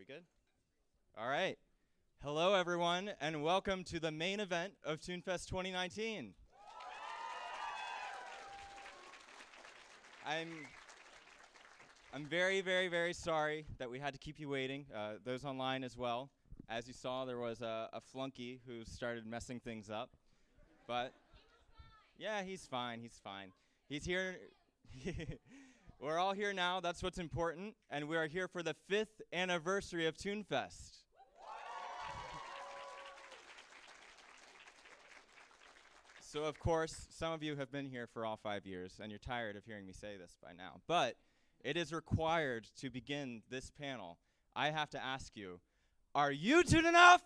we good? All right. Hello, everyone, and welcome to the main event of ToonFest 2019. I'm very, very, very sorry that we had to keep you waiting, those online as well. As you saw, there was a flunky who started messing things up. But, yeah, he's fine, he's fine. He's here. We're all here now, that's what's important, and we are here for the 5th anniversary of ToonFest. So, of course, some of you have been here for all 5 years, and you're tired of hearing me say this by now. But it is required to begin this panel. I have to ask you, are you tuned enough?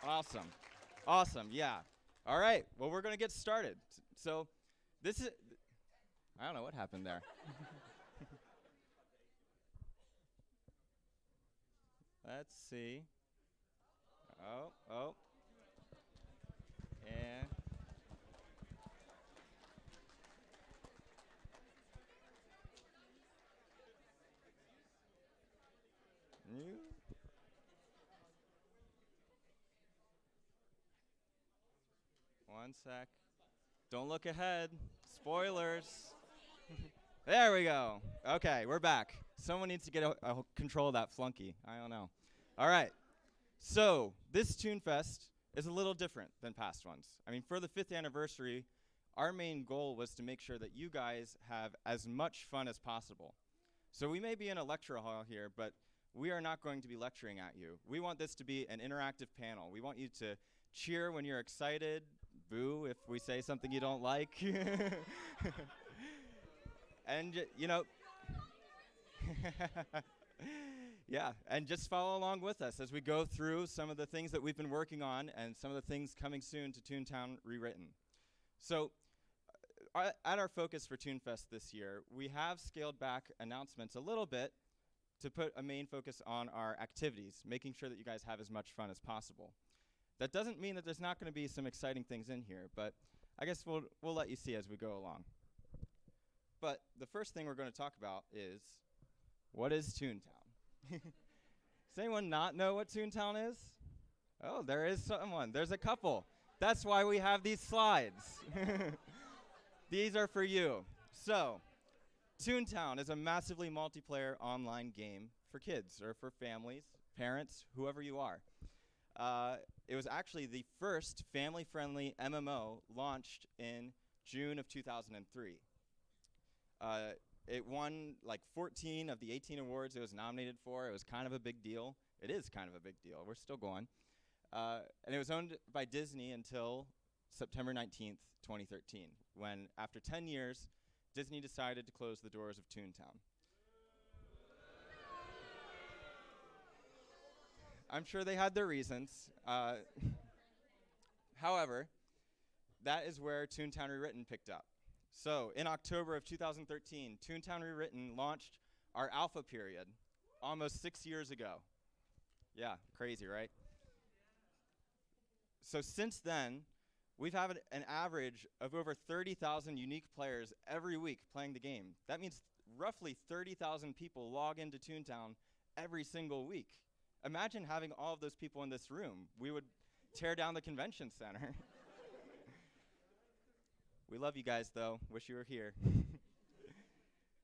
Awesome. Awesome, yeah. All right, well, we're going to get started. So, this is, I don't know what happened there. Let's see. Oh. And. One sec. Don't look ahead. Spoilers. There we go. Okay, we're back. Someone needs to get control of that flunky. I don't know. All right. So, this ToonFest is a little different than past ones. I mean, for the 5th anniversary, our main goal was to make sure that you guys have as much fun as possible. So we may be in a lecture hall here, but we are not going to be lecturing at you. We want this to be an interactive panel. We want you to cheer when you're excited, boo if we say something you don't like. And, you know, yeah, and just follow along with us as we go through some of the things that we've been working on and some of the things coming soon to Toontown Rewritten. So, at our focus for ToonFest this year, we have scaled back announcements a little bit to put a main focus on our activities, making sure that you guys have as much fun as possible. That doesn't mean that there's not going to be some exciting things in here, but I guess we'll let you see as we go along. But the first thing we're going to talk about is, what is Toontown? Does anyone not know what Toontown is? Oh, there is someone. There's a couple. That's why we have these slides. These are for you. So, Toontown is a massively multiplayer online game for kids or for families, parents, whoever you are. It was actually the first family-friendly MMO launched in June of 2003. It won like 14 of the 18 awards it was nominated for. It was kind of a big deal. It is kind of a big deal. We're still going. And it was owned by Disney until September 19th, 2013, when after 10 years, Disney decided to close the doors of Toontown. I'm sure they had their reasons. However, that is where Toontown Rewritten picked up. So, in October of 2013, Toontown Rewritten launched our alpha period almost 6 years ago. Yeah, crazy, right? So since then, we've had an average of over 30,000 unique players every week playing the game. That means roughly 30,000 people log into Toontown every single week. Imagine having all of those people in this room. We would tear down the convention center. We love you guys, though. Wish you were here.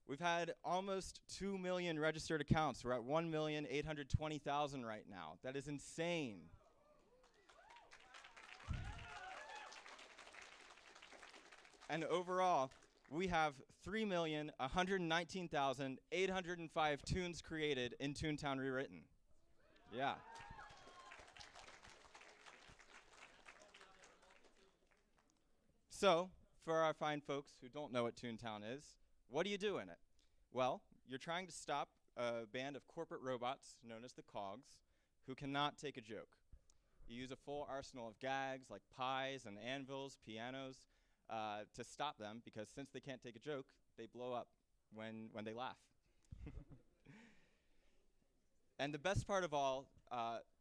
We've had almost 2 million registered accounts. We're at 1,820,000 right now. That is insane. And overall, we have 3,119,805 tunes created in Toontown Rewritten. Yeah. So, for our fine folks who don't know what Toontown is, what do you do in it? Well, you're trying to stop a band of corporate robots known as the Cogs who cannot take a joke. You use a full arsenal of gags like pies and anvils, pianos, to stop them, because since they can't take a joke, they blow up when they laugh. And the best part of all,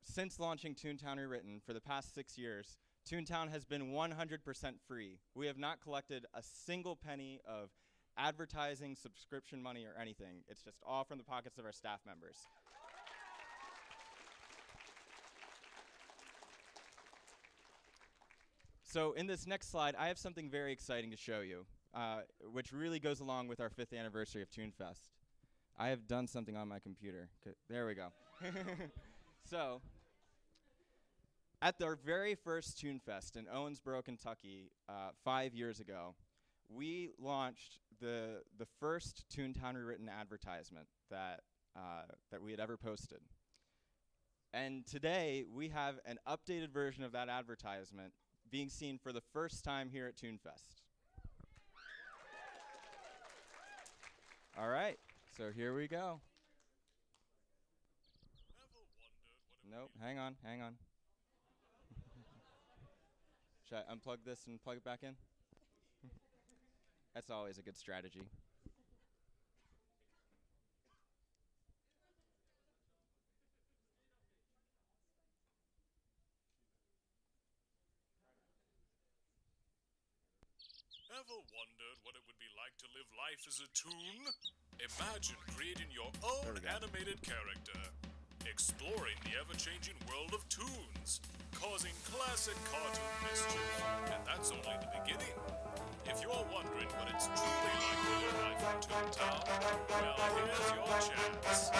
since launching Toontown Rewritten for the past 6 years, Toontown has been 100% free. We have not collected a single penny of advertising, subscription money, or anything. It's just all from the pockets of our staff members. So in this next slide, I have something very exciting to show you, which really goes along with our 5th anniversary of ToonFest. I have done something on my computer. There we go. So, at our very first ToonFest in Owensboro, Kentucky, 5 years ago, we launched the first Toontown Rewritten advertisement that we had ever posted. And today, we have an updated version of that advertisement being seen for the first time here at ToonFest. All right, so here we go. Nope, hang on. Should I unplug this and plug it back in? That's always a good strategy. Ever wondered what it would be like to live life as a toon? Imagine creating your own animated character, exploring the ever-changing world of toons, causing classic cartoon mischief, and that's only the beginning. If you're wondering what it's truly like to live life in Toontown, well, here's your chance.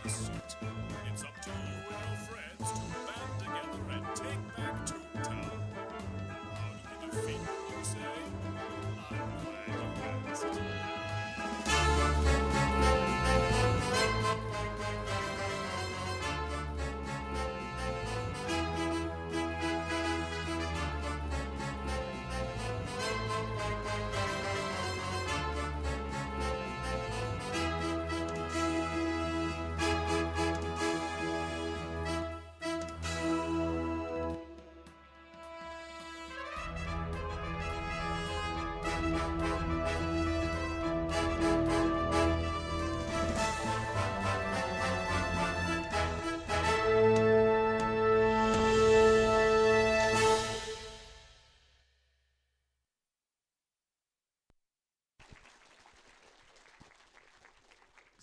It's up to you and your friends to band together and take back Toontown. How do we defeat them, you say? I'm glad you asked.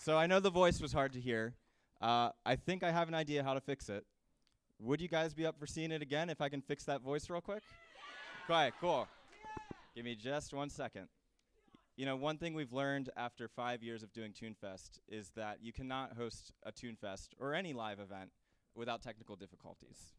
So I know the voice was hard to hear. I think I have an idea how to fix it. Would you guys be up for seeing it again if I can fix that voice real quick? Quiet, cool. Give me just 1 second. You know, one thing we've learned after 5 years of doing ToonFest is that you cannot host a ToonFest or any live event without technical difficulties.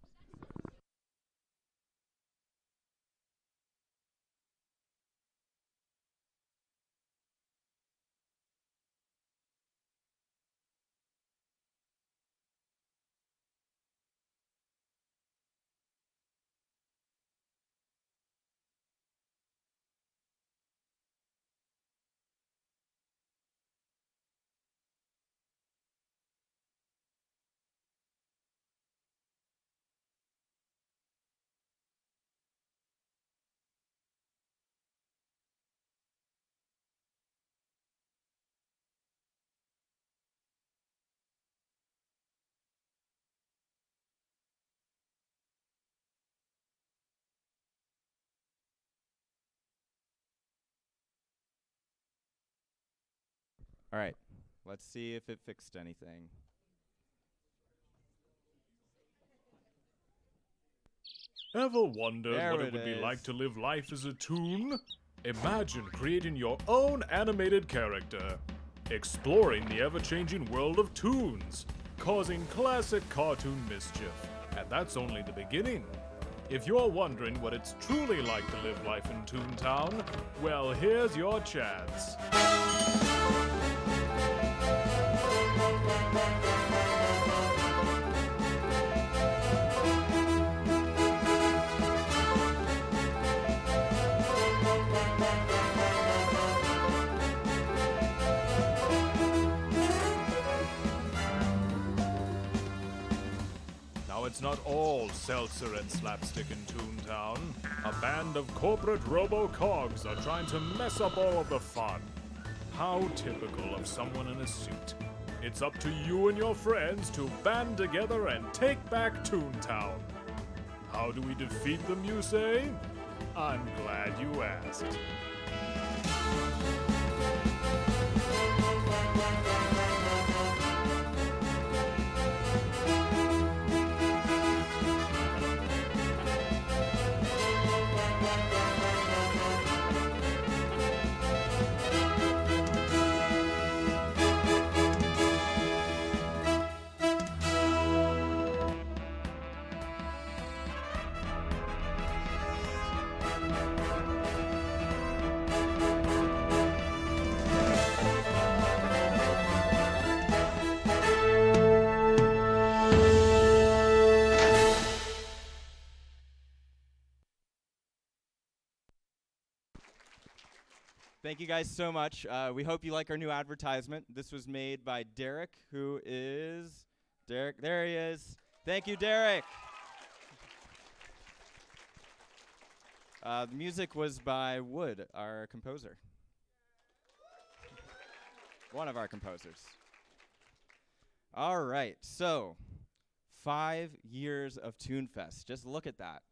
All right, let's see if it fixed anything. Ever wondered what it would be like to live life as a toon? Imagine creating your own animated character, exploring the ever-changing world of toons, causing classic cartoon mischief, and that's only the beginning. If you're wondering what it's truly like to live life in Toontown, well, here's your chance. it's not all seltzer and slapstick in Toontown. A band of corporate robo-cogs are trying to mess up all of the fun. How typical of someone in a suit. It's up to you and your friends to band together and take back Toontown. How do we defeat them, you say? I'm glad you asked. Thank you guys so much. We hope you like our new advertisement. This was made by Derek, who is Derek. There he is. Thank you, Derek. The music was by Wood, our composer. One of our composers. All right, so 5 years of ToonFest. Just look at that.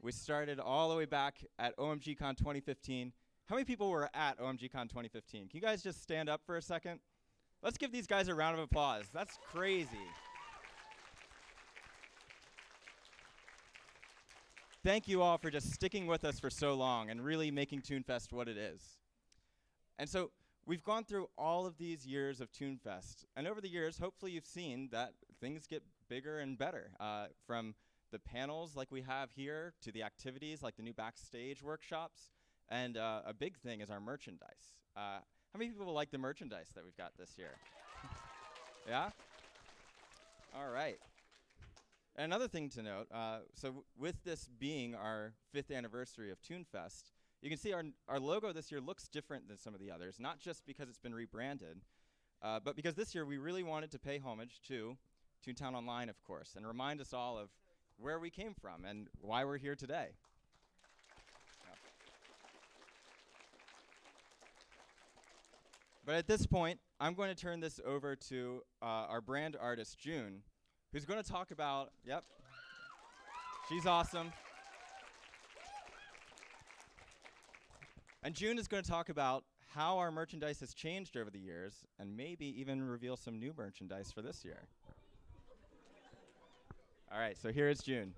We started all the way back at OMGCon 2015. How many people were at OMGCon 2015? Can you guys just stand up for a second? Let's give these guys a round of applause. That's crazy. Thank you all for just sticking with us for so long and really making ToonFest what it is. And so we've gone through all of these years of ToonFest. And over the years, hopefully you've seen that things get bigger and better. From the panels like we have here to the activities like the new backstage workshops. And a big thing is our merchandise. How many people like the merchandise that we've got this year? Yeah? All right. And another thing to note, with this being our 5th anniversary of ToonFest, you can see our logo this year looks different than some of the others, not just because it's been rebranded, but because this year we really wanted to pay homage to Toontown Online, of course, and remind us all of where we came from and why we're here today. But at this point, I'm going to turn this over to our brand artist, June, who's going to talk about, yep, she's awesome. And June is going to talk about how our merchandise has changed over the years and maybe even reveal some new merchandise for this year. All right, so here is June.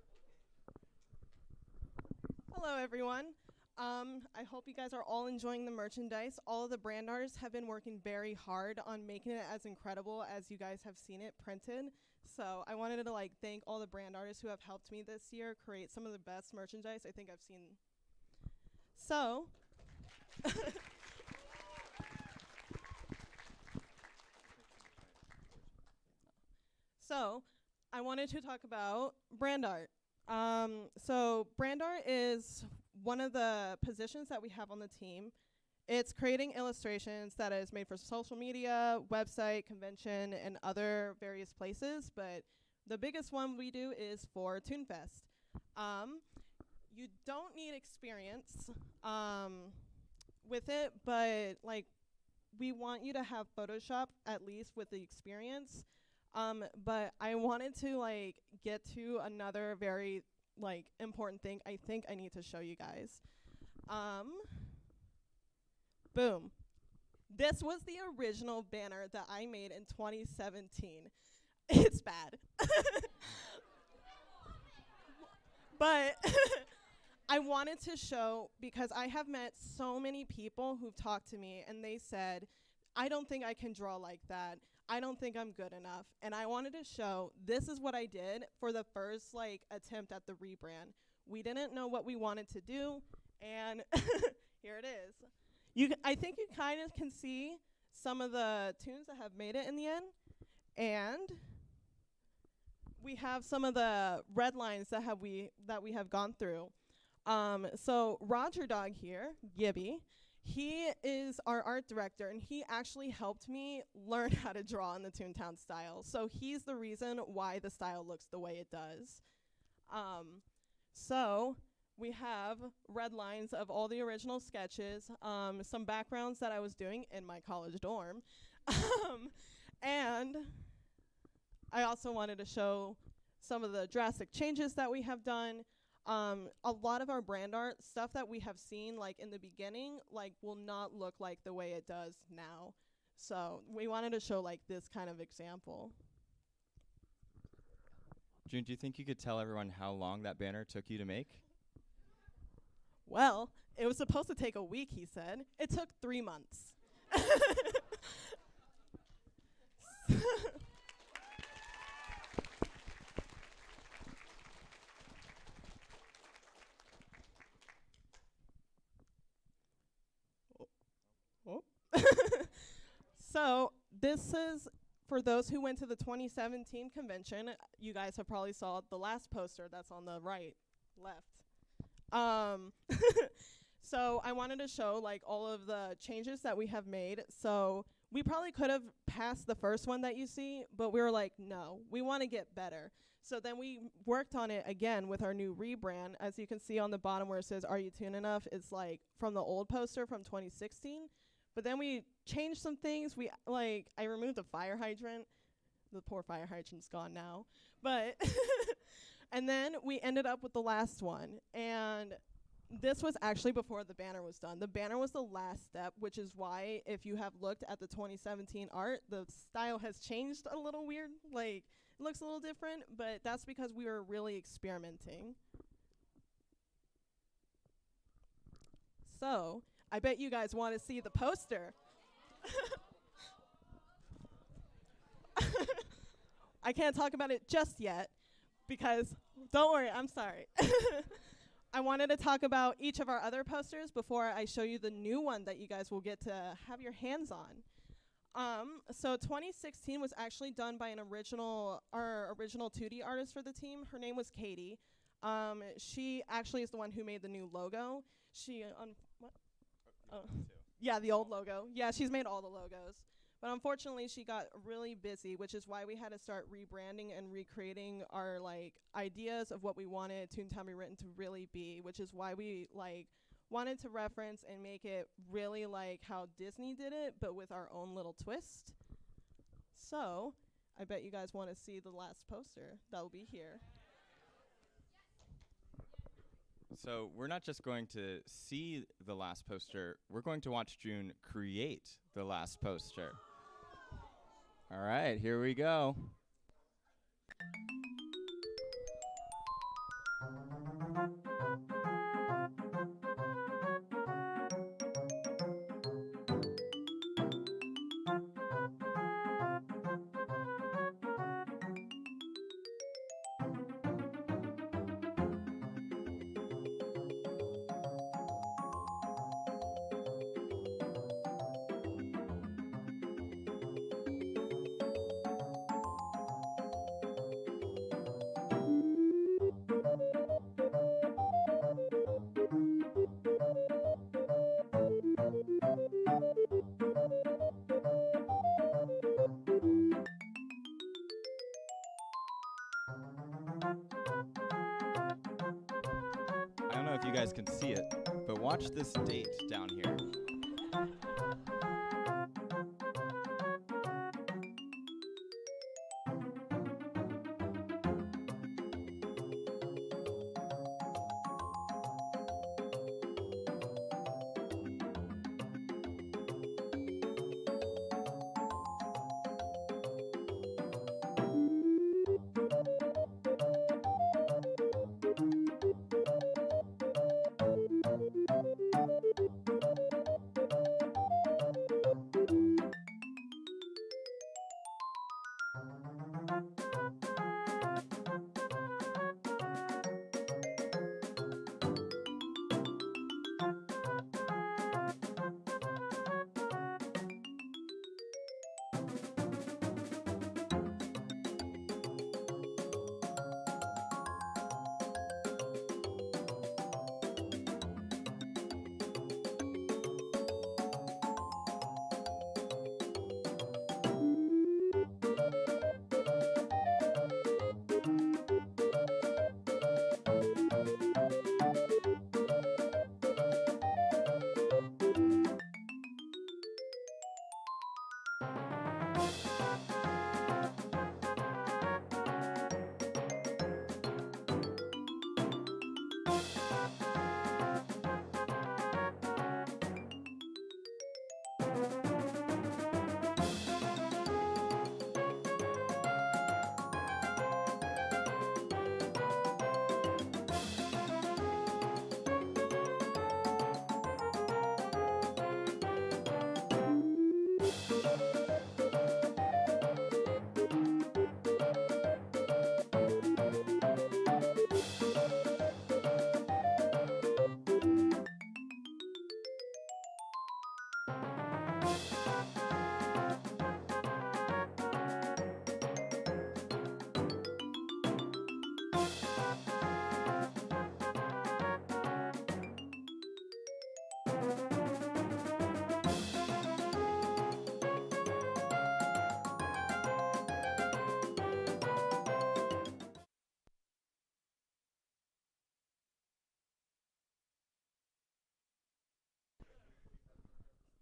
Hello, everyone. I hope you guys are all enjoying the merchandise. All of the brand artists have been working very hard on making it as incredible as you guys have seen it printed. So I wanted to thank all the brand artists who have helped me this year create some of the best merchandise I think I've seen. So I wanted to talk about brand art. So brand art is one of the positions that we have on the team. It's creating illustrations that is made for social media, website, convention, and other various places, but the biggest one we do is for ToonFest. You don't need experience with it, but we want you to have Photoshop at least with the experience. But I wanted to get to another very important thing I think I need to show you guys. Boom. This was the original banner that I made in 2017. It's bad. But I wanted to show, because I have met so many people who've talked to me and they said, I don't think I can draw like that. I don't think I'm good enough. And I wanted to show this is what I did for the first attempt at the rebrand. We didn't know what we wanted to do, and here it is. I think you kind of can see some of the tunes that have made it in the end, and we have some of the red lines that we have gone through. So Roger Dog here, Gibby, He is our art director, and he actually helped me learn how to draw in the Toontown style. So he's the reason why the style looks the way it does. So we have red lines of all the original sketches, some backgrounds that I was doing in my college dorm. And I also wanted to show some of the drastic changes that we have done. A lot of our brand art stuff that we have seen like in the beginning like will not look like the way it does now. So we wanted to show like this kind of example. June, do you think you could tell everyone how long that banner took you to make? Well, it was supposed to take a week, he said. It took 3 months. So this is for those who went to the 2017 convention. You guys have probably saw the last poster that's on the left. So I wanted to show like all of the changes that we have made. So we probably could have passed the first one that you see, but we were like, no, we want to get better. So then we worked on it again with our new rebrand. As you can see on the bottom where it says, "Are you Toon Enough?" It's like from the old poster from 2016. But then we changed some things. I removed the fire hydrant. The poor fire hydrant's gone now. But and then we ended up with the last one. And this was actually before the banner was done. The banner was the last step, which is why if you have looked at the 2017 art, the style has changed a little weird. Like, it looks a little different, but that's because we were really experimenting. So I bet you guys want to see the poster. I can't talk about it just yet because, don't worry, I'm sorry. I wanted to talk about each of our other posters before I show you the new one that you guys will get to have your hands on. So 2016 was actually done by our original 2D artist for the team. Her name was Katie. She actually is the one who made the new logo. Yeah, the old logo. Yeah, she's made all the logos. But unfortunately, she got really busy, which is why we had to start rebranding and recreating our ideas of what we wanted Toontown Rewritten to really be, which is why we wanted to reference and make it really like how Disney did it, but with our own little twist. So I bet you guys want to see the last poster that will be here. So we're not just going to see the last poster, we're going to watch June create the last poster. All right, here we go. I don't know if you guys can see it, but watch this date down here.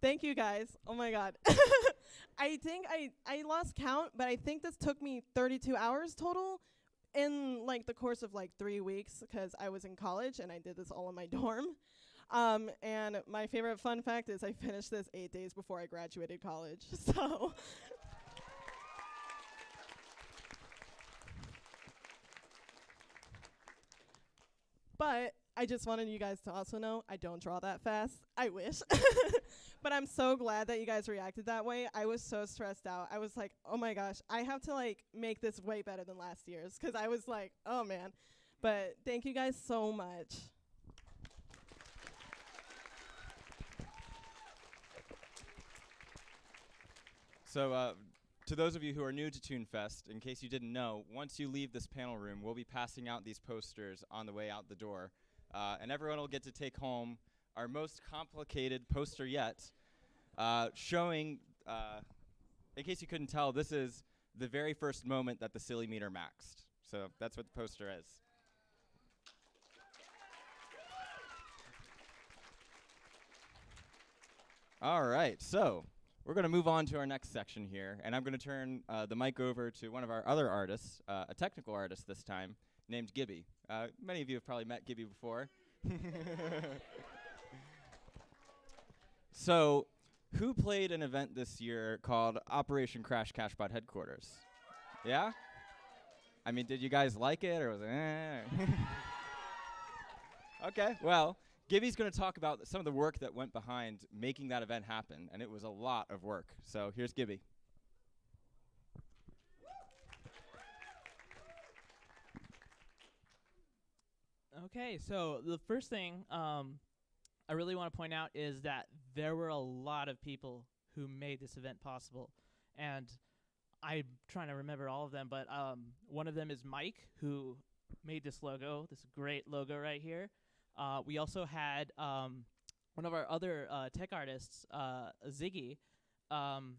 Thank you guys. Oh my god. I think I lost count, but I think this took me 32 hours total in like the course of like 3 weeks because I was in college and I did this all in my dorm. And my favorite fun fact is I finished this 8 days before I graduated college. So but I just wanted you guys to also know I don't draw that fast. I wish. But I'm so glad that you guys reacted that way. I was so stressed out. I was like, oh my gosh, I have to like make this way better than last year's because I was like, oh man. But thank you guys so much. So to those of you who are new to ToonFest, in case you didn't know, once you leave this panel room, we'll be passing out these posters on the way out the door. And everyone will get to take home our most complicated poster yet, showing, in case you couldn't tell, this is the very first moment that the silly meter maxed. So that's what the poster is. All right, so we're going to move on to our next section here, and I'm going to turn the mic over to one of our other artists, a technical artist this time, named Gibby. Many of you have probably met Gibby before. So, who played an event this year called Operation Crash Cashbot Headquarters? Yeah? I mean, did you guys like it, or was it Okay, well, Gibby's going to talk about some of the work that went behind making that event happen, and it was a lot of work. So, here's Gibby. Okay, so the first thing I really want to point out is that there were a lot of people who made this event possible. And I'm trying to remember all of them, but one of them is Mike, who made this logo, this great logo right here. We also had one of our other tech artists, Ziggy,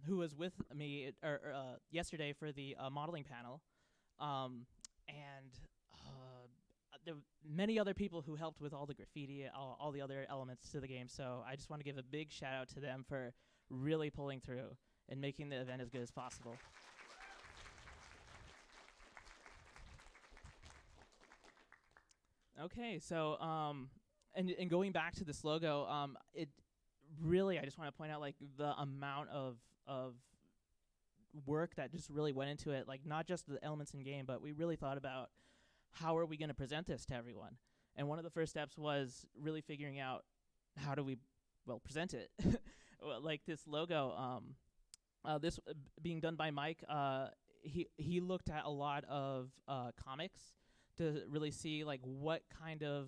who was with me yesterday for the modeling panel. And there were many other people who helped with all the graffiti, all the other elements to the game. So I just want to give a big shout out to them for really pulling through and making the event as good as possible. Okay, so and going back to this logo, it really, I just want to point out like the amount of work that just really went into it, like not just the elements in game, but we really thought about how are we going to present this to everyone. And one of the first steps was really figuring out how do we, well, present it. Well, like this logo, this being done by Mike, he looked at a lot of comics to really see like what kind of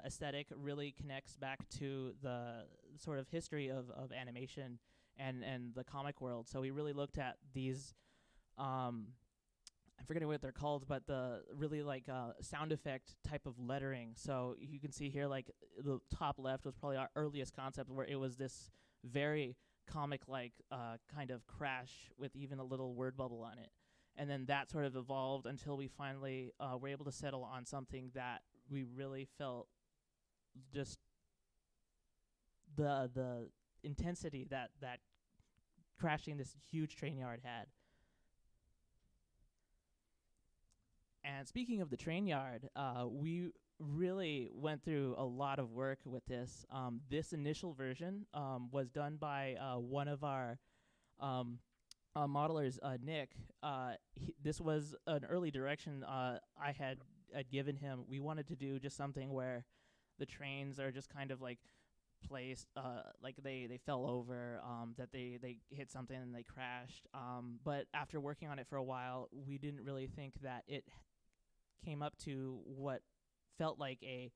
aesthetic really connects back to the sort of history of animation and the comic world. So we really looked at these, I'm forgetting what they're called, but the really like sound effect type of lettering. So you can see here like the top left was probably our earliest concept, where it was this very comic-like kind of crash with even a little word bubble on it. And then that sort of evolved until we finally were able to settle on something that we really felt just the intensity that crashing this huge train yard had. And speaking of the train yard, we really went through a lot of work with this. This initial version was done by one of our modelers, Nick. This was an early direction I had given him. We wanted to do just something where the trains are just kind of like placed, like they fell over, that they hit something and they crashed. But after working on it for a while, we didn't really think that it came up to what felt like a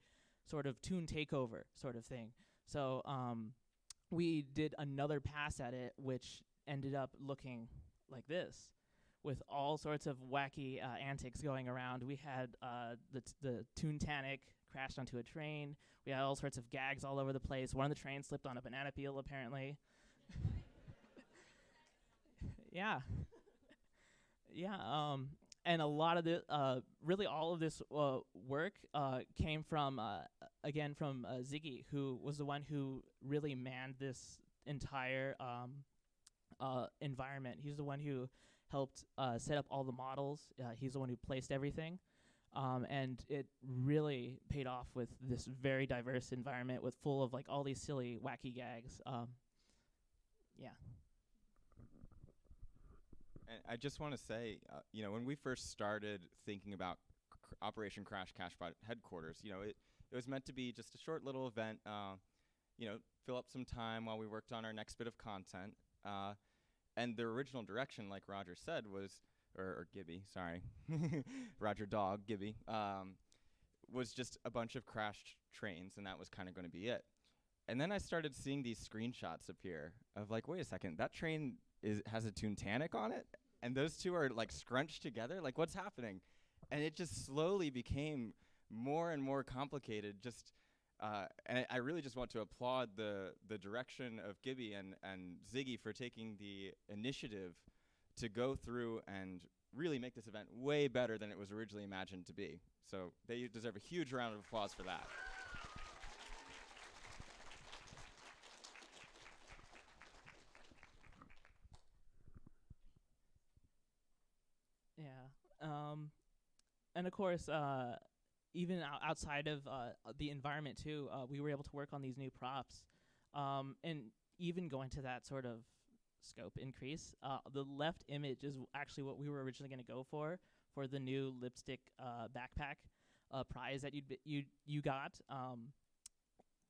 sort of Toon takeover sort of thing. So we did another pass at it, which ended up looking like this, with all sorts of wacky antics going around. We had the Toontanic crashed onto a train. We had all sorts of gags all over the place. One of the trains slipped on a banana peel, apparently. Yeah. Yeah, and a lot of the, really all of this work came from, again, from Ziggy, who was the one who really manned this entire environment. He's the one who helped set up all the models. He's the one who placed everything. And it really paid off with this very diverse environment with full of like all these silly, wacky gags. Yeah. And I just want to say, when we first started thinking about Operation Crash Cashbot headquarters, it was meant to be just a short little event, fill up some time while we worked on our next bit of content. And the original direction, like Roger said, was, or Gibby, sorry, Roger Dog, Gibby, was just a bunch of crashed trains, and that was kind of going to be it. And then I started seeing these screenshots appear of like, wait a second, that train has a Toontanic on it, and those two are like scrunched together. Like, what's happening? And it just slowly became more and more complicated. And I really just want to applaud the direction of Gibby and Ziggy for taking the initiative to go through and really make this event way better than it was originally imagined to be. So they deserve a huge round of applause for that. Yeah. And of course, even outside of the environment too, we were able to work on these new props. And even going to that sort of scope increase, the left image is actually what we were originally going to go for the new lipstick backpack prize that you got.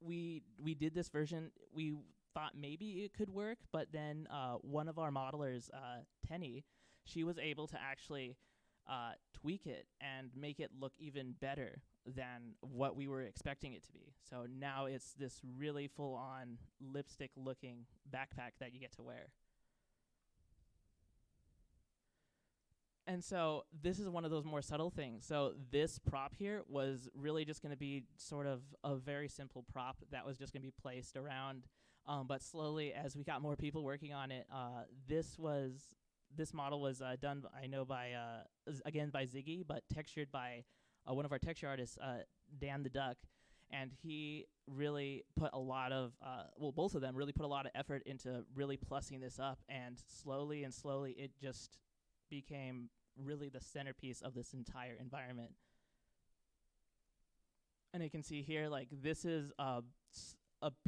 We did this version. We thought maybe it could work, but then one of our modelers, Tenny, she was able to actually tweak it and make it look even better than what we were expecting it to be. So now it's this really full-on lipstick-looking backpack that you get to wear. And so this is one of those more subtle things. So this prop here was really just going to be sort of a very simple prop that was just going to be placed around. But slowly, as we got more people working on it, this model was done, I know, by again by Ziggy, but textured by one of our texture artists, Dan the Duck, and he really put a lot of both of them really put a lot of effort into really plussing this up, and slowly it just became really the centerpiece of this entire environment. And you can see here, like, this is a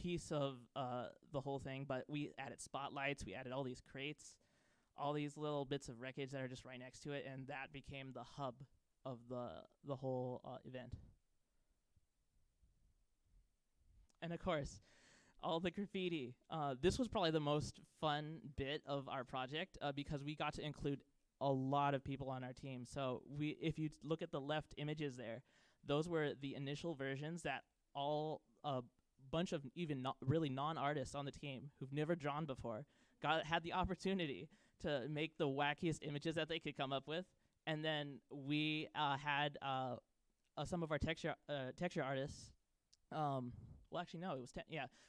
piece of the whole thing, but we added spotlights, we added all these crates, all these little bits of wreckage that are just right next to it, and that became the hub of the whole event. And of course, all the graffiti. This was probably the most fun bit of our project because we got to include a lot of people on our team. So if you look at the left images there, those were the initial versions that all a bunch of even really non-artists on the team who've never drawn before had the opportunity to make the wackiest images that they could come up with. And then we had some of our texture artists. Well, actually, no, it was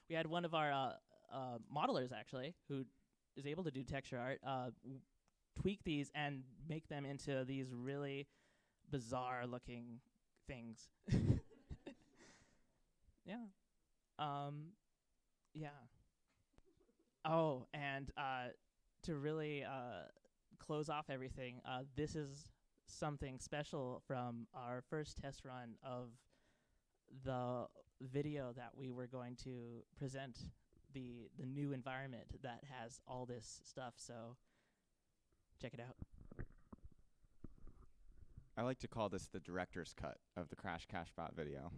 we had one of our modelers actually who is able to do texture art tweak these and make them into these really bizarre looking things. Yeah. Yeah. Oh, and to really close off everything, this is something special from our first test run of the video that we were going to present, the new environment that has all this stuff. So check it out. I like to call this the director's cut of the Crash Cashbot video.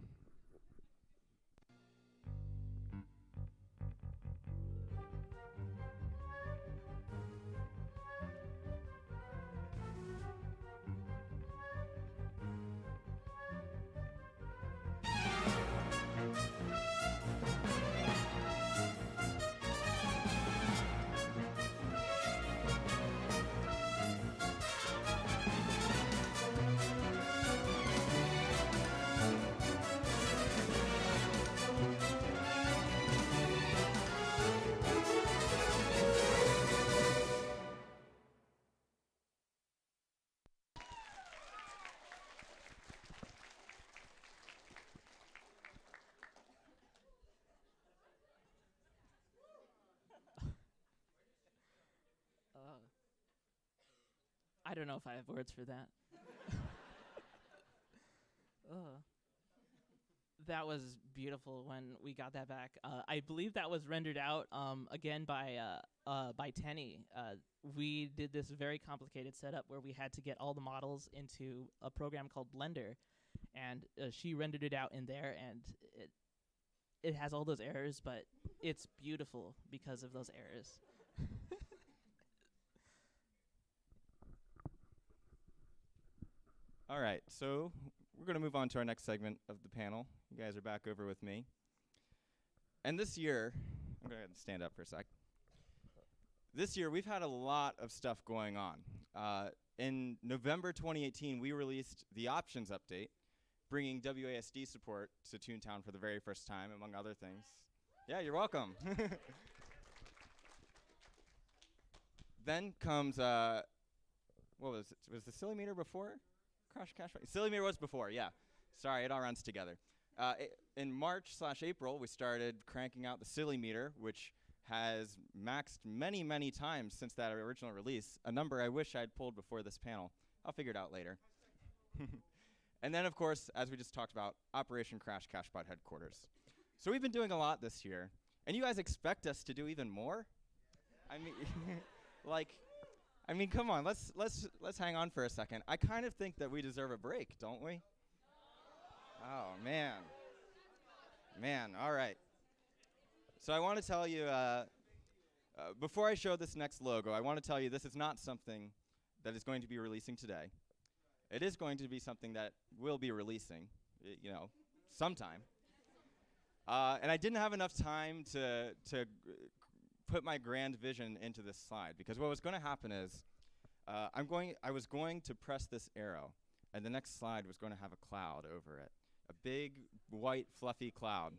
I don't know if I have words for that. That was beautiful when we got that back. I believe that was rendered out again by Tenny. We did this very complicated setup where we had to get all the models into a program called Blender, and she rendered it out in there, and it has all those errors, but it's beautiful because of those errors. All right, so we're going to move on to our next segment of the panel. You guys are back over with me. And this year, I'm going to stand up for a sec. This year, we've had a lot of stuff going on. In November 2018, we released the options update, bringing WASD support to Toontown for the very first time, among other things. Yeah, you're welcome. Then comes, what was it? Was the Silly Meter before? Crash Cash. Silly Meter was before, yeah. Sorry, it all runs together. In March/April, we started cranking out the Silly Meter, which has maxed many, many times since that original release, a number I wish I'd pulled before this panel. I'll figure it out later. And then, of course, as we just talked about, Operation Crash Cashbot Headquarters. So we've been doing a lot this year. And you guys expect us to do even more? I mean, come on, let's hang on for a second. I kind of think that we deserve a break, don't we? Oh, man. Man, all right. So I want to tell you, before I show this next logo, I want to tell you this is not something that is going to be releasing today. It is going to be something that will be releasing, sometime. And I didn't have enough time to put my grand vision into this slide, because what was going to happen is I was going to press this arrow, and the next slide was going to have a cloud over it, a big, white, fluffy cloud.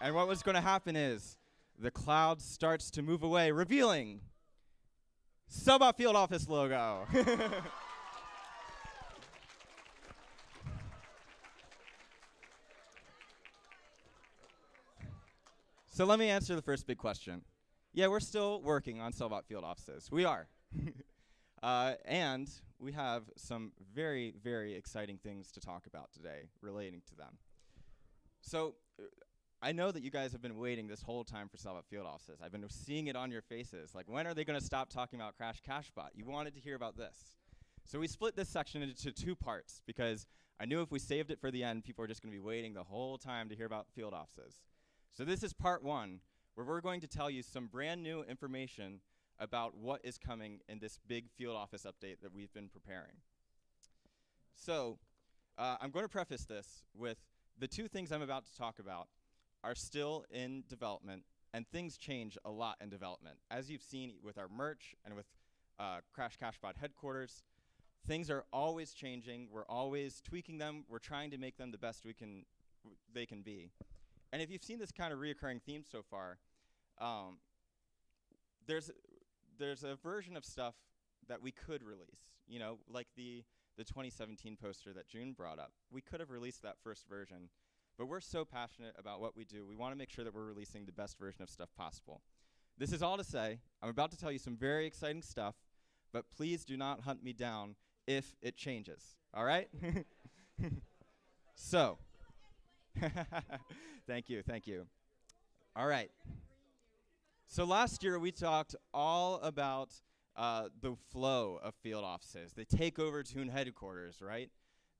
And what was going to happen is the cloud starts to move away, revealing Selbot Field Office logo. So let me answer the first big question. Yeah, we're still working on Selbot Field Offices. We are. And we have some very, very exciting things to talk about today relating to them. So I know that you guys have been waiting this whole time for Selbot Field Offices. I've been seeing it on your faces. Like, when are they going to stop talking about Crash Cashbot? You wanted to hear about this. So we split this section into two parts, because I knew if we saved it for the end, people are just going to be waiting the whole time to hear about field offices. So this is part one, where we're going to tell you some brand new information about what is coming in this big field office update that we've been preparing. So I'm going to preface this with the two things I'm about to talk about are still in development, and things change a lot in development. As you've seen with our merch and with Crash Cashbot Headquarters, things are always changing. We're always tweaking them. We're trying to make them the best they can be. And if you've seen this kind of reoccurring theme so far, there's a version of stuff that we could release, like the 2017 poster that June brought up. We could have released that first version, but we're so passionate about what we do, we want to make sure that we're releasing the best version of stuff possible. This is all to say, I'm about to tell you some very exciting stuff, but please do not hunt me down if it changes, all right? So, thank you. All right. So last year we talked all about the flow of field offices. They take over Toon headquarters, right?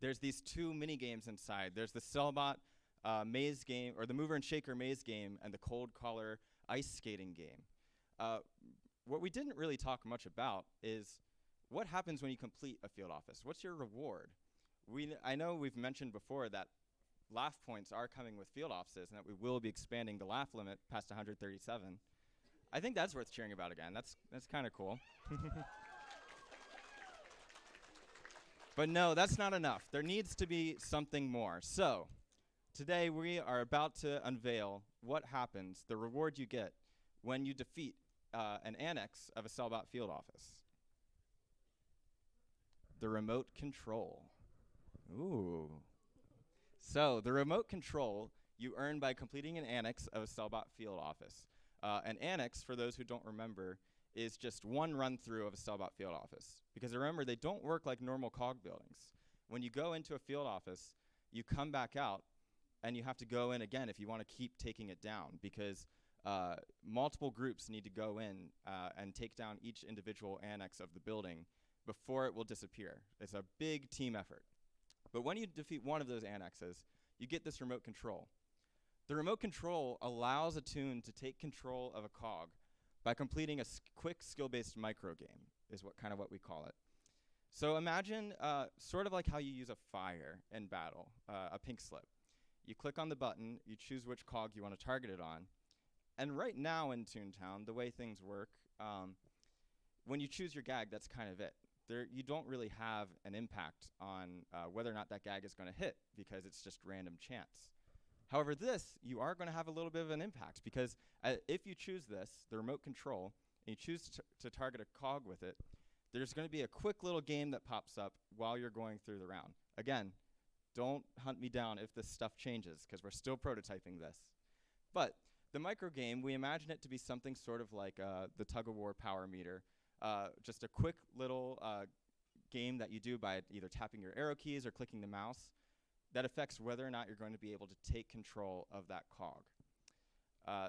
There's these two mini games inside. There's the Selbot maze game, or the Mover and Shaker maze game, and the Cold Caller ice skating game. What we didn't really talk much about is what happens when you complete a field office. What's your reward? I know we've mentioned before that laugh points are coming with field offices, and that we will be expanding the laugh limit past 137. I think that's worth cheering about again. That's kind of cool. But no, that's not enough. There needs to be something more. So today we are about to unveil what happens, the reward you get when you defeat an annex of a Selbot field office. The remote control. Ooh. So the remote control you earn by completing an annex of a Selbot field office. An annex, for those who don't remember, is just one run-through of a Cellbot field office. Because remember, they don't work like normal cog buildings. When you go into a field office, you come back out, and you have to go in again if you want to keep taking it down, because multiple groups need to go in and take down each individual annex of the building before it will disappear. It's a big team effort. But when you defeat one of those annexes, you get this remote control. The remote control allows a Toon to take control of a cog by completing a quick skill-based micro game, is what we call it. So imagine sort of like how you use a fire in battle, a pink slip. You click on the button, you choose which cog you want to target it on, and right now in Toontown, the way things work, when you choose your gag, that's kind of it. You don't really have an impact on whether or not that gag is going to hit, because it's just random chance. However, this, you are going to have a little bit of an impact, because if you choose this, the remote control, and you choose to target a cog with it, there's going to be a quick little game that pops up while you're going through the round. Again, don't hunt me down if this stuff changes, because we're still prototyping this. But the micro game, we imagine it to be something sort of like the tug-of-war power meter, just a quick little game that you do by either tapping your arrow keys or clicking the mouse that affects whether or not you're going to be able to take control of that cog.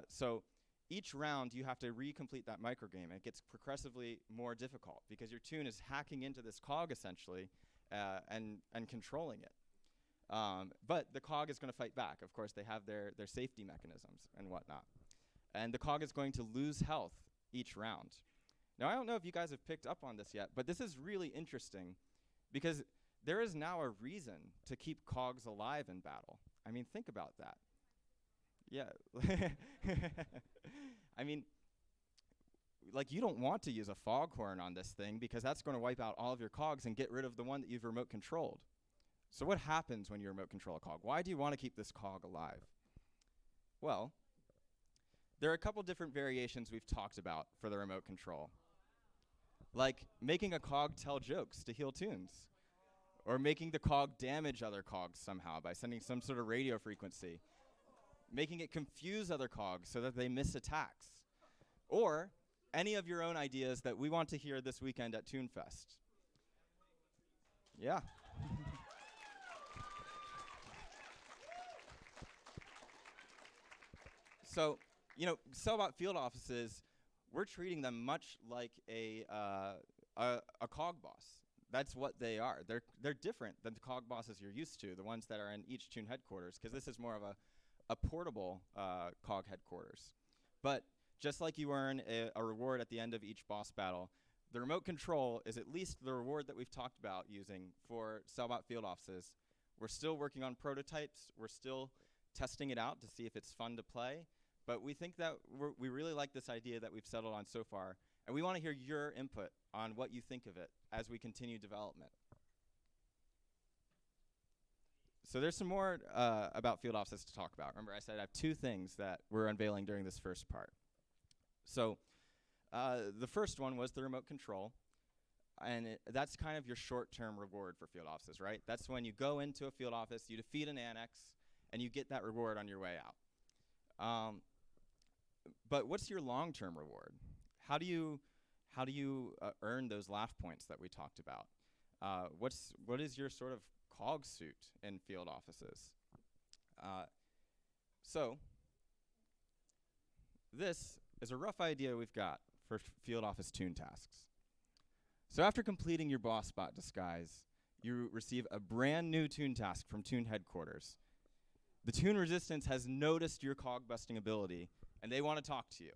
So each round, you have to recomplete that micro game, and it gets progressively more difficult because your Toon is hacking into this cog essentially and controlling it. But the cog is going to fight back. Of course, they have their safety mechanisms and whatnot. And the cog is going to lose health each round. Now, I don't know if you guys have picked up on this yet, but this is really interesting because there is now a reason to keep cogs alive in battle. I mean, think about that. Yeah. I mean, like, you don't want to use a foghorn on this thing because that's going to wipe out all of your cogs and get rid of the one that you've remote controlled. So what happens when you remote control a cog? Why do you want to keep this cog alive? Well, there are a couple different variations we've talked about for the remote control. Like making a cog tell jokes to heal Toons. Or making the cog damage other cogs somehow by sending some sort of radio frequency. Making it confuse other cogs so that they miss attacks. Or any of your own ideas that we want to hear this weekend at ToonFest. Yeah. So, you know, Cellbot field offices, we're treating them much like a cog boss. That's what they are. They're different than the cog bosses you're used to, the ones that are in each Toon headquarters, because this is more of a portable cog headquarters. But just like you earn a reward at the end of each boss battle, the remote control is at least the reward that we've talked about using for Cellbot field offices. We're still working on prototypes. We're still testing it out to see if it's fun to play. But we think that we really like this idea that we've settled on so far. And we want to hear your input on what you think of it as we continue development. So there's some more about field offices to talk about. Remember, I said I have two things that we're unveiling during this first part. So the first one was the remote control. And that's kind of your short-term reward for field offices, right? That's when you go into a field office, you defeat an annex, and you get that reward on your way out. But what's your long-term reward? How do you earn those laugh points that we talked about? What is your sort of cog suit in field offices? So this is a rough idea we've got for field office Toon tasks. So after completing your boss spot disguise, you receive a brand new Toon task from Toon headquarters. The Toon Resistance has noticed your cog busting ability, and they want to talk to you.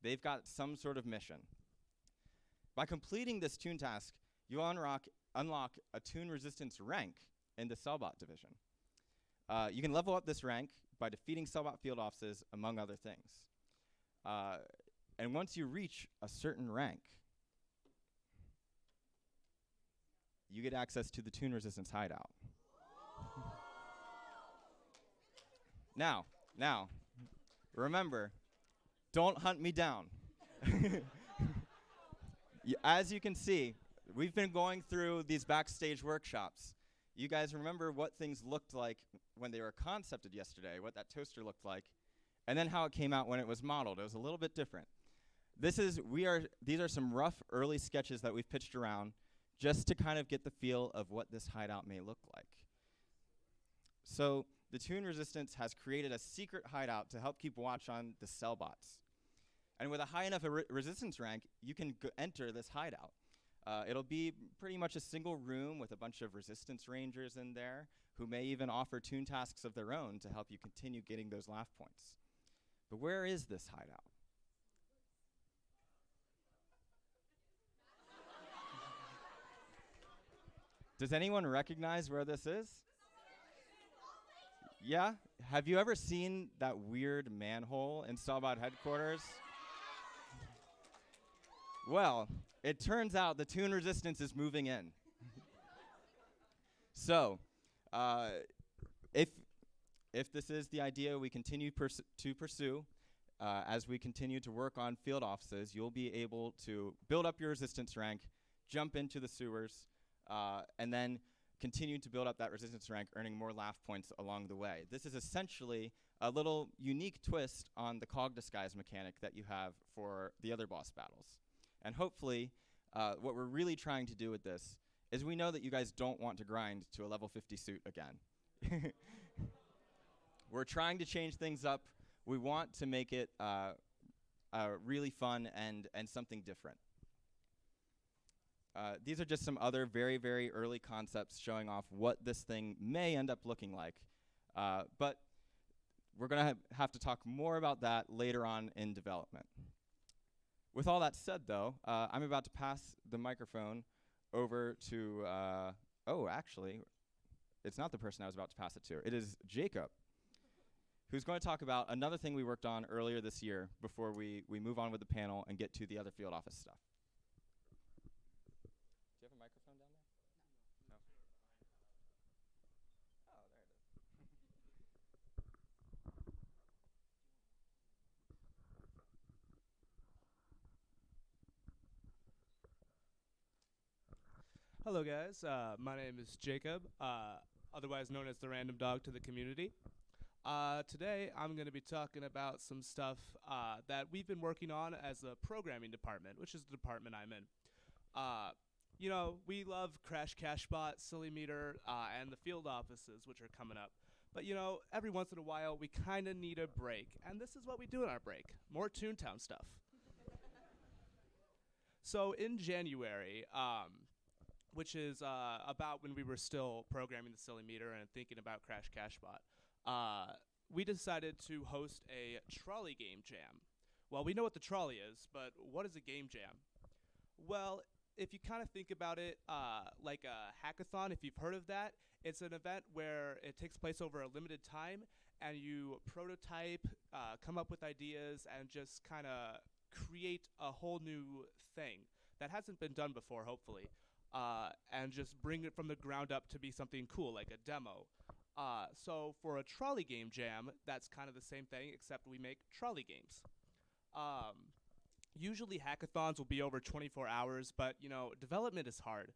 They've got some sort of mission. By completing this Toon task, you unlock a Toon Resistance rank in the Cellbot division. You can level up this rank by defeating Cellbot field offices, among other things. And once you reach a certain rank, you get access to the Toon Resistance hideout. Now, remember, don't hunt me down. As you can see, we've been going through these backstage workshops. You guys remember what things looked like when they were concepted yesterday, what that toaster looked like, and then how it came out when it was modeled. It was a little bit different. These are some rough early sketches that we've pitched around just to kind of get the feel of what this hideout may look like. So the Toon Resistance has created a secret hideout to help keep watch on the cell bots. And with a high enough resistance rank, you can enter this hideout. It'll be pretty much a single room with a bunch of resistance rangers in there who may even offer Toon tasks of their own to help you continue getting those laugh points. But where is this hideout? Does anyone recognize where this is? Yeah? Have you ever seen that weird manhole in Cellbot headquarters? Well, it turns out the Toon Resistance is moving in. So, if this is the idea we continue to pursue, as we continue to work on field offices, you'll be able to build up your resistance rank, jump into the sewers, and then continue to build up that resistance rank, earning more laugh points along the way. This is essentially a little unique twist on the cog disguise mechanic that you have for the other boss battles. And hopefully, what we're really trying to do with this is we know that you guys don't want to grind to a level 50 suit again. We're trying to change things up. We want to make it really fun and something different. These are just some other very, very early concepts showing off what this thing may end up looking like. But we're going to have to talk more about that later on in development. With all that said, though, I'm about to pass the microphone over to, oh, actually, it's not the person I was about to pass it to. It is Jacob, who's going to talk about another thing we worked on earlier this year before we move on with the panel and get to the other field office stuff. Do you have a microphone down there? No. Oh, there it is. Hello guys, my name is Jacob, otherwise known as the Random Dog to the community. Today I'm going to be talking about some stuff that we've been working on as a programming department, which is the department I'm in. You know, we love Crash Cashbot, Silly Meter, and the field offices, which are coming up. But you know, every once in a while we kind of need a break, and this is what we do in our break, more Toontown stuff. So in January, which is about when we were still programming the Silly Meter and thinking about Crash Cashbot, we decided to host a trolley game jam. Well, we know what the trolley is, but what is a game jam? Well, if you kind of think about it like a hackathon, if you've heard of that, it's an event where it takes place over a limited time, and you prototype, come up with ideas, and just kind of create a whole new thing that hasn't been done before, hopefully. And just bring it from the ground up to be something cool, like a demo. So for a trolley game jam, that's kind of the same thing, except we make trolley games. Usually hackathons will be over 24 hours, but you know, development is hard.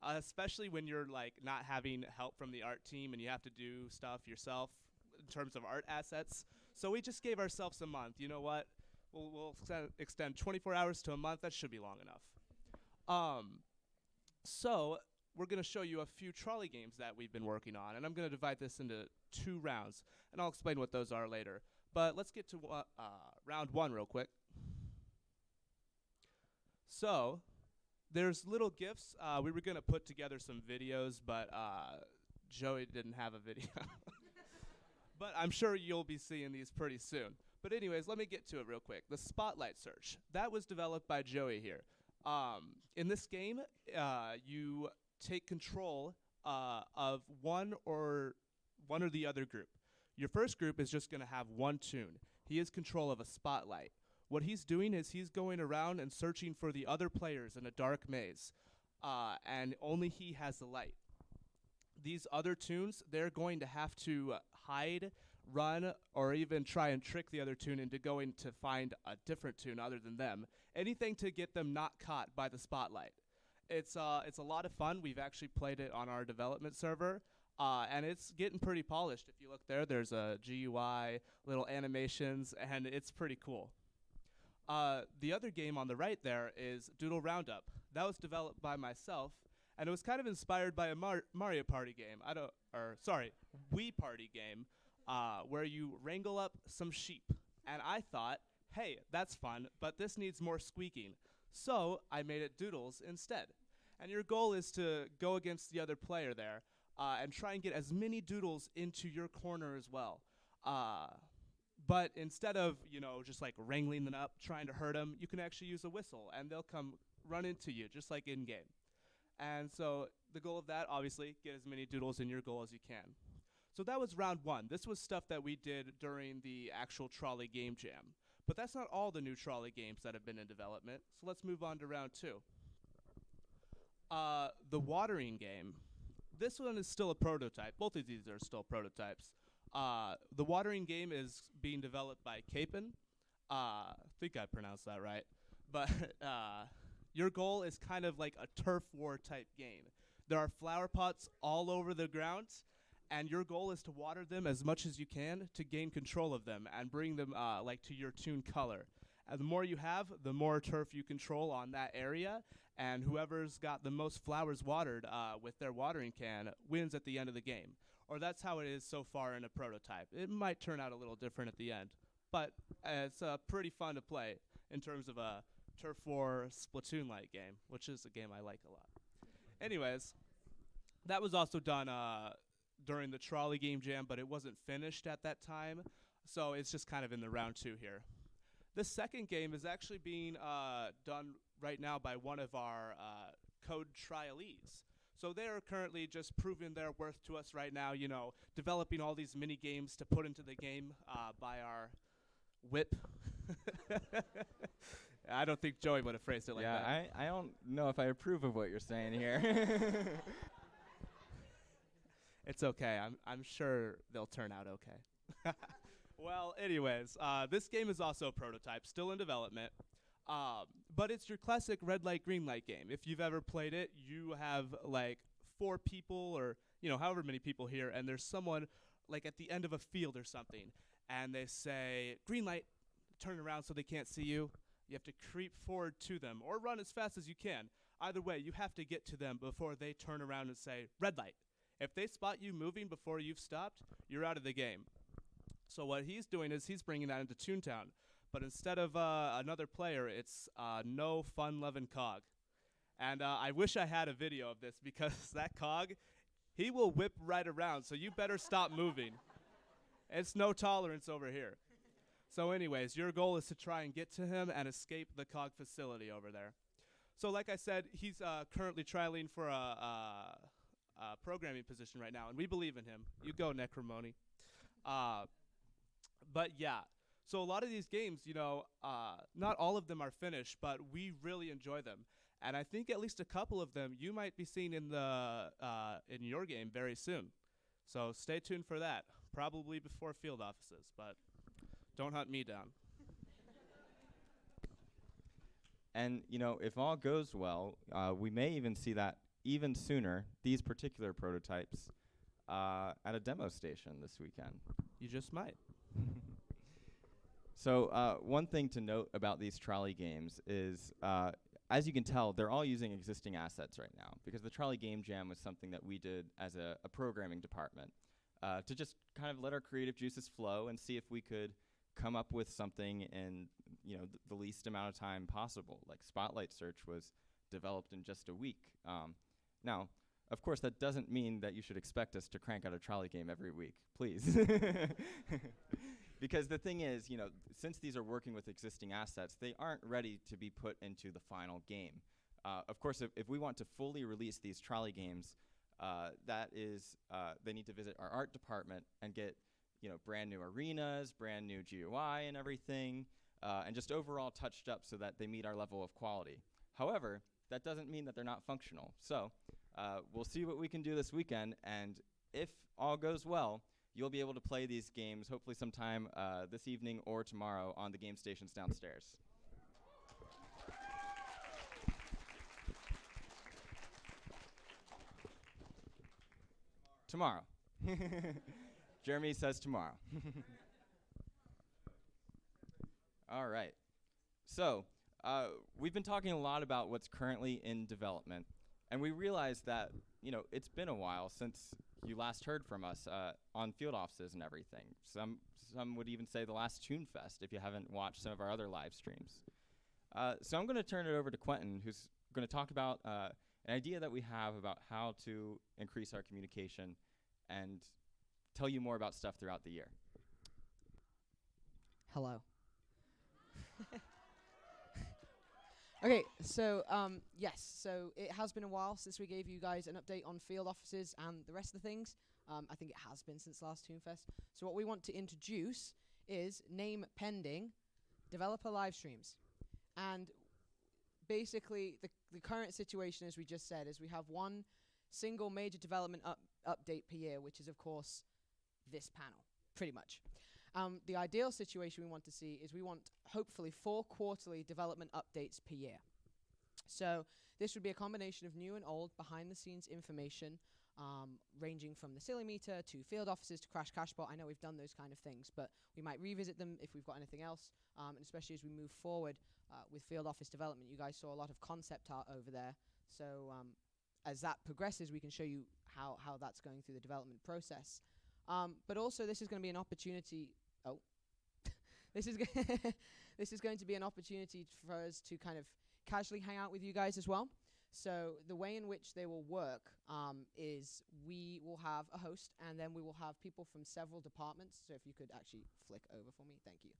Especially when you're like not having help from the art team and you have to do stuff yourself in terms of art assets. So we just gave ourselves a month. You know what? We'll extend 24 hours to a month. That should be long enough. So we're going to show you a few trolley games that we've been working on, and I'm going to divide this into 2 rounds, and I'll explain what those are later. But let's get to round 1 real quick. So there's little GIFs. We were going to put together some videos, but Joey didn't have a video. But I'm sure you'll be seeing these pretty soon. But anyways, let me get to it real quick. The Spotlight Search. That was developed by Joey here. In this game, you take control of one or the other group. Your first group is just going to have one toon. He has control of a spotlight. What he's doing is he's going around and searching for the other players in a dark maze, and only he has the light. These other toons, they're going to have to hide, run, or even try and trick the other toon into going to find a different toon other than them. Anything to get them not caught by the spotlight. It's a lot of fun. We've actually played it on our development server, and it's getting pretty polished. If you look there, there's a GUI, little animations, and it's pretty cool. The other game on the right there is Doodle Roundup. That was developed by myself, and it was kind of inspired by a Mario Party game. Wii Party game, where you wrangle up some sheep. And I thought, hey, that's fun, but this needs more squeaking. So I made it Doodles instead. And your goal is to go against the other player there and try and get as many Doodles into your corner as well. But instead of, just like wrangling them up, trying to hurt them, you can actually use a whistle, and they'll come run into you, just like in-game. And so the goal of that, obviously, get as many Doodles in your goal as you can. So that was round 1. This was stuff that we did during the actual Trolley Game Jam. But that's not all the new Trolley games that have been in development, so let's move on to round 2. The watering game. This one is still a prototype. Both of these are still prototypes. The watering game is being developed by Capon. I think I pronounced that right. But your goal is kind of like a turf war type game. There are flower pots all over the ground, and your goal is to water them as much as you can to gain control of them and bring them to your Toon color. And the more you have, the more turf you control on that area, and whoever's got the most flowers watered with their watering can wins at the end of the game. Or that's how it is so far in a prototype. It might turn out a little different at the end, but it's pretty fun to play in terms of a turf war Splatoon-like game, which is a game I like a lot. Anyways, that was also done during the Trolley Game Jam, but it wasn't finished at that time, so it's just kind of in the round 2 here. The second game is actually being done right now by one of our code trialees. So they are currently just proving their worth to us right now, developing all these mini games to put into the game by our whip. I don't think Joey would have phrased it like that. Yeah, I don't know if I approve of what you're saying here. It's okay. I'm sure they'll turn out okay. Well, anyways, this game is also a prototype, still in development. But it's your classic red light, green light game. If you've ever played it, you have like 4 people or, however many people here, and there's someone like at the end of a field or something, and they say, green light, turn around so they can't see you. You have to creep forward to them or run as fast as you can. Either way, you have to get to them before they turn around and say, red light. If they spot you moving before you've stopped, you're out of the game. So what he's doing is he's bringing that into Toontown. But instead of another player, it's no fun-loving cog. And I wish I had a video of this because that cog, he will whip right around, so you better stop moving. It's no tolerance over here. So anyways, your goal is to try and get to him and escape the cog facility over there. So like I said, he's currently trialing for a programming position right now, and we believe in him. You go, Necromoni. But yeah. So a lot of these games, not all of them are finished, but we really enjoy them. And I think at least a couple of them you might be seeing in your game very soon. So stay tuned for that, probably before field offices, but don't hunt me down. And, if all goes well, we may even see that even sooner, these particular prototypes, at a demo station this weekend. You just might. So one thing to note about these trolley games is, as you can tell, they're all using existing assets right now, because the Trolley Game Jam was something that we did as a programming department to just kind of let our creative juices flow and see if we could come up with something in the least amount of time possible. Like Spotlight Search was developed in just a week. Now, of course, that doesn't mean that you should expect us to crank out a trolley game every week, please. Because the thing is, since these are working with existing assets, they aren't ready to be put into the final game. Of course, if we want to fully release these trolley games, they need to visit our art department and get brand new arenas, brand new GUI and everything, and just overall touched up so that they meet our level of quality. However, that doesn't mean that they're not functional. So we'll see what we can do this weekend, and if all goes well, you'll be able to play these games hopefully sometime this evening or tomorrow on the game stations downstairs. Tomorrow. Jeremy says tomorrow. All right. So, we've been talking a lot about what's currently in development, and we realized that, it's been a while since you last heard from us on field offices and everything. Some would even say the last ToonFest if you haven't watched some of our other live streams. So I'm going to turn it over to Quentin, who's going to talk about an idea that we have about how to increase our communication and tell you more about stuff throughout the year. Hello. Okay, so yes, so it has been a while since we gave you guys an update on field offices and the rest of the things. I think it has been since last ToonFest. So what we want to introduce is name pending developer live streams. And basically the current situation, as we just said, is we have one single major development update per year, which is of course this panel, pretty much. The ideal situation we want to see is we want hopefully 4 quarterly development updates per year. So this would be a combination of new and old behind the scenes information, ranging from the silly meter to field offices to Crash Cashbot. I know we've done those kind of things, but we might revisit them if we've got anything else, and especially as we move forward with field office development. You guys saw a lot of concept art over there, so as that progresses we can show you how that's going through the development process. But also this is going to be an opportunity. This is going to be an opportunity for us to kind of casually hang out with you guys as well. So the way in which they will work is we will have a host, and then we will have people from several departments. So if you could actually flick over for me, thank you.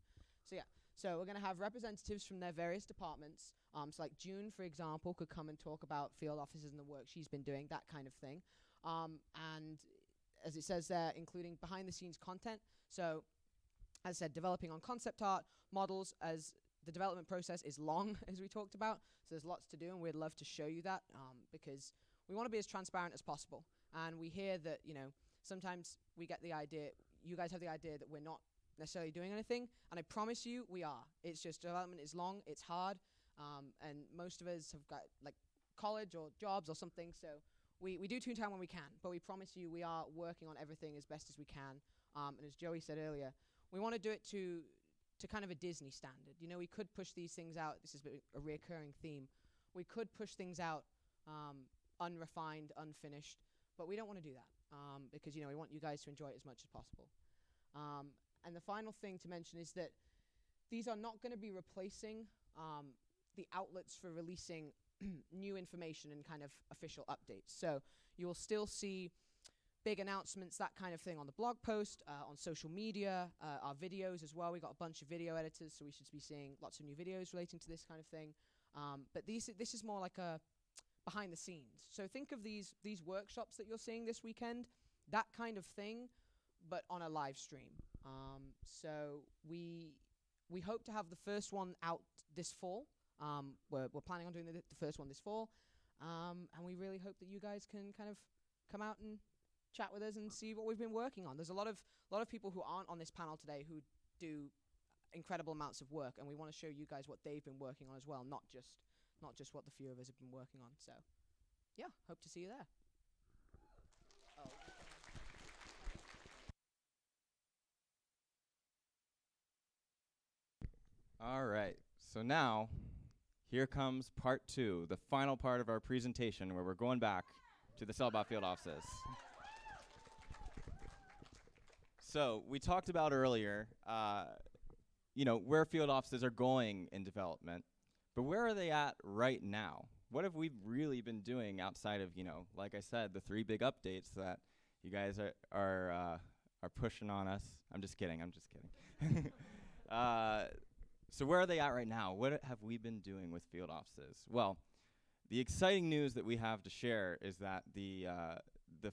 So yeah, so we're going to have representatives from their various departments. So like June, for example, could come and talk about field offices and the work she's been doing, that kind of thing. And as it says there, including behind the scenes content. So as I said, developing on concept art, models, as the development process is long, as we talked about. So there's lots to do, and we'd love to show you that because we want to be as transparent as possible. And we hear that, sometimes we get the idea, you guys have the idea that we're not necessarily doing anything, and I promise you we are. It's just development is long, it's hard, and most of us have got like college or jobs or something, so we do Toontown when we can, but we promise you we are working on everything as best as we can. And as Joey said earlier, we want to do it to kind of a Disney standard. We could push these things out. This is a reoccurring theme. We could push things out unrefined, unfinished, but we don't want to do that because we want you guys to enjoy it as much as possible. And the final thing to mention is that these are not going to be replacing the outlets for releasing new information and kind of official updates. So you will still see big announcements, that kind of thing on the blog post, on social media, our videos as well. We got a bunch of video editors, so we should be seeing lots of new videos relating to this kind of thing. But this is more like a behind the scenes. So think of these workshops that you're seeing this weekend, that kind of thing, but on a live stream. So we hope to have the first one out this fall. We're planning on doing the first one this fall, and we really hope that you guys can kind of come out and chat with us and see what we've been working on. There's a lot of people who aren't on this panel today who do incredible amounts of work, and we want to show you guys what they've been working on as well, not just what the few of us have been working on. So yeah, hope to see you there. All right, so now here comes part 2, the final part of our presentation, where we're going back to the Sellbot field offices. So we talked about earlier, where field offices are going in development, but where are they at right now? What have we really been doing outside of, like I said, the 3 big updates that you guys are pushing on us? I'm just kidding. So where are they at right now? What have we been doing with field offices? Well, the exciting news that we have to share is that the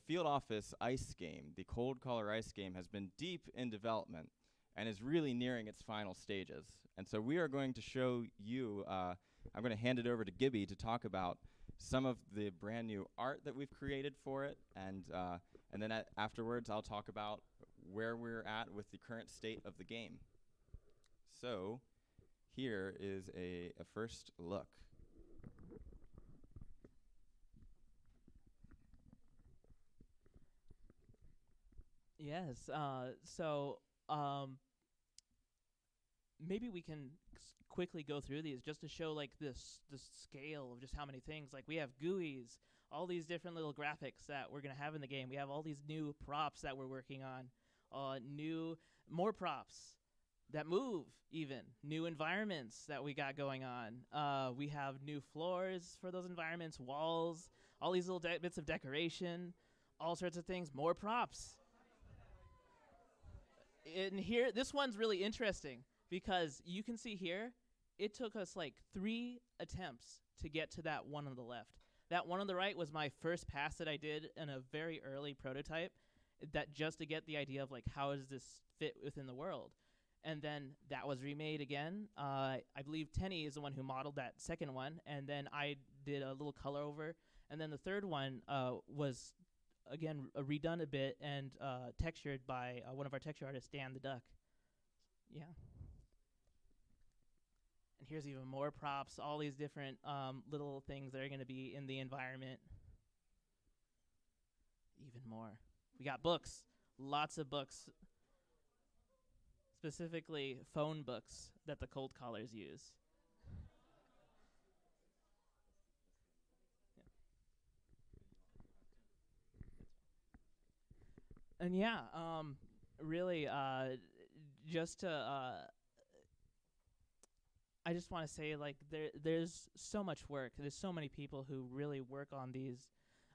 field office ice game, the cold color ice game, has been deep in development and is really nearing its final stages. And so we are going to show you, I'm going to hand it over to Gibby to talk about some of the brand new art that we've created for it, and then afterwards I'll talk about where we're at with the current state of the game. So here is a first look. Yes. maybe we can quickly go through these just to show like the scale of just how many things. Like we have GUIs, all these different little graphics that we're gonna have in the game. We have all these new props that we're working on, more props that move, even new environments that we got going on. We have new floors for those environments, walls, all these little bits of decoration, all sorts of things, more props. In here, this one's really interesting because you can see here, it took us like 3 attempts to get to that one on the left. That one on the right was my first pass that I did in a very early prototype, that just to get the idea of like how does this fit within the world. And then that was remade again. I believe Tenny is the one who modeled that second one, and then I did a little color over. And then the third one was, again, redone a bit and textured by one of our texture artists, Dan the Duck. Yeah. And here's even more props, all these different little things that are going to be in the environment. Even more. We got books, lots of books. Specifically phone books that the cold callers use. Yeah. And yeah, really, just to, I just want to say, like, there's so much work. There's so many people who really work on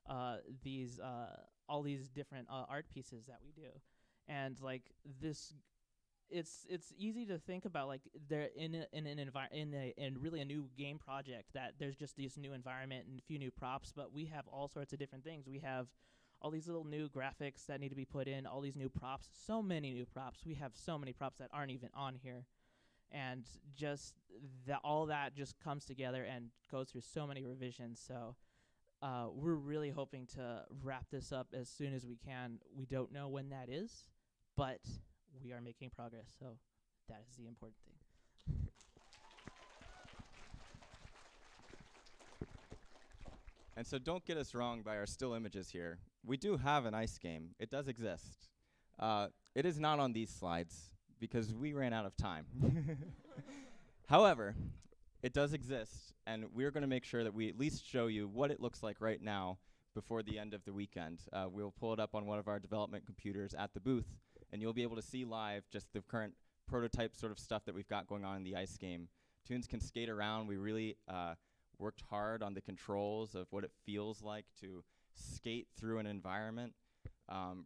all these different art pieces that we do, and like this. It's easy to think about like they're in really a new game project that there's just this new environment and a few new props, but we have all sorts of different things. We have all these little new graphics that need to be put in, all these new props, so many new props. We have so many props that aren't even on here, and just all that just comes together and goes through so many revisions. So we're really hoping to wrap this up as soon as we can. We don't know when that is, but we are making progress, so that is the important thing. And so don't get us wrong by our still images here. We do have an ice game. It does exist. It is not on these slides because we ran out of time. However, it does exist, and we're going to make sure that we at least show you what it looks like right now before the end of the weekend. We'll pull it up on one of our development computers at the booth, and you'll be able to see live just the current prototype sort of stuff that we've got going on in the ice game. Toons can skate around. We really worked hard on the controls of what it feels like to skate through an environment.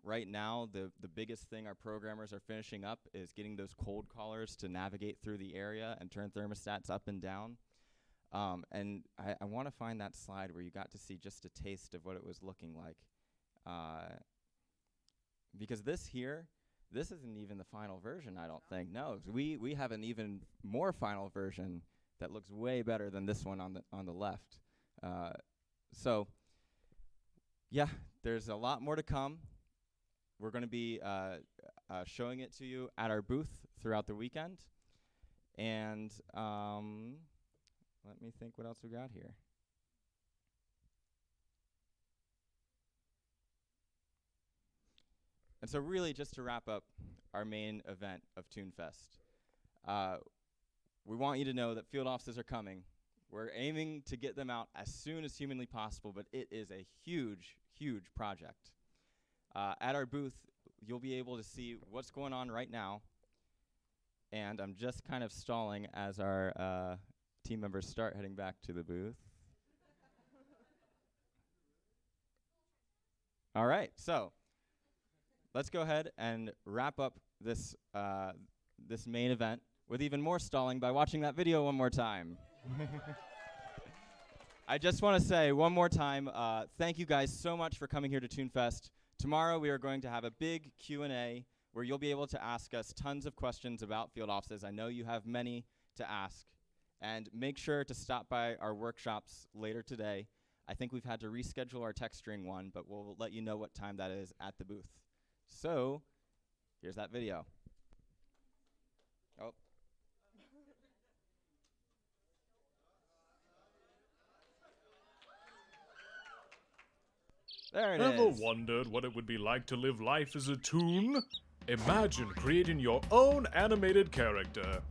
Right now, the biggest thing our programmers are finishing up is getting those cold callers to navigate through the area and turn thermostats up and down. And I want to find that slide where you got to see just a taste of what it was looking like. Because this isn't even the final version, I don't think. No, we have an even more final version that looks way better than this one on the left. So, yeah, there's a lot more to come. We're going to be showing it to you at our booth throughout the weekend. And let me think what else we got here. And so really, just to wrap up our main event of ToonFest, we want you to know that field offices are coming. We're aiming to get them out as soon as humanly possible, but it is a huge, huge project. At our booth, you'll be able to see what's going on right now. And I'm just kind of stalling as our team members start heading back to the booth. All right, so let's go ahead and wrap up this this main event with even more stalling by watching that video one more time. I just want to say one more time, thank you guys so much for coming here to ToonFest. Tomorrow we are going to have a big Q&A where you'll be able to ask us tons of questions about field offices. I know you have many to ask. And make sure to stop by our workshops later today. I think we've had to reschedule our texturing one, but we'll let you know what time that is at the booth. So, here's that video. Oh. There it is. Ever wondered what it would be like to live life as a toon? Imagine creating your own animated character.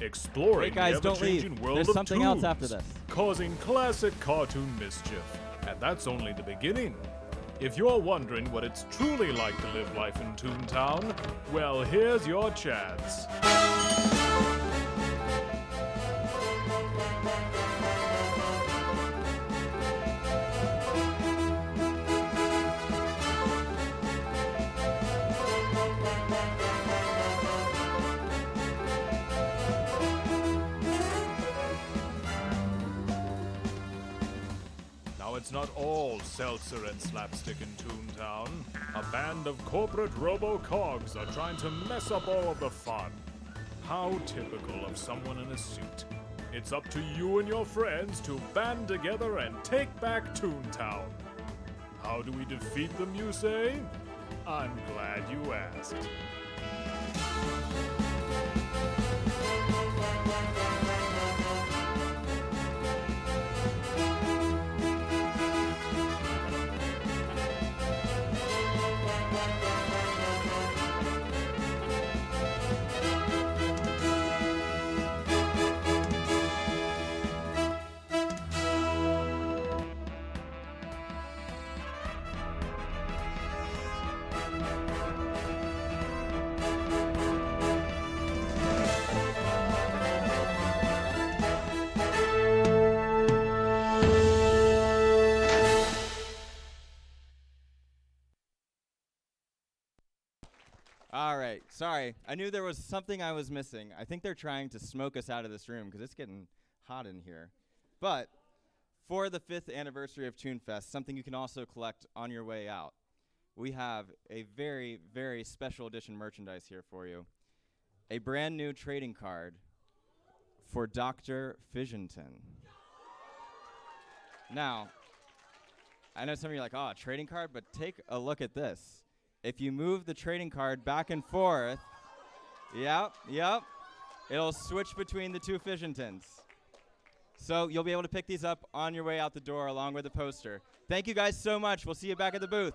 exploring Hey guys, the don't leave. ever-changing world There's of something else toons, after this. causing classic cartoon mischief. And that's only the beginning. If you're wondering what it's truly like to live life in Toontown, well, here's your chance. Now, it's not all seltzer and slapstick in Toontown. A band of corporate robo-cogs are trying to mess up all of the fun. How typical of someone in a suit. It's up to you and your friends to band together and take back Toontown. How do we defeat them, you say? I'm glad you asked. All right, sorry. I knew there was something I was missing. I think they're trying to smoke us out of this room because it's getting hot in here. But for the 5th anniversary of ToonFest, something you can also collect on your way out, we have a very, very special edition merchandise here for you. A brand new trading card for Dr. Fishington. Now, I know some of you are like, oh, a trading card? But take a look at this. If you move the trading card back and forth, yep, it'll switch between the two Fishingtons. So you'll be able to pick these up on your way out the door along with the poster. Thank you guys so much. We'll see you back at the booth.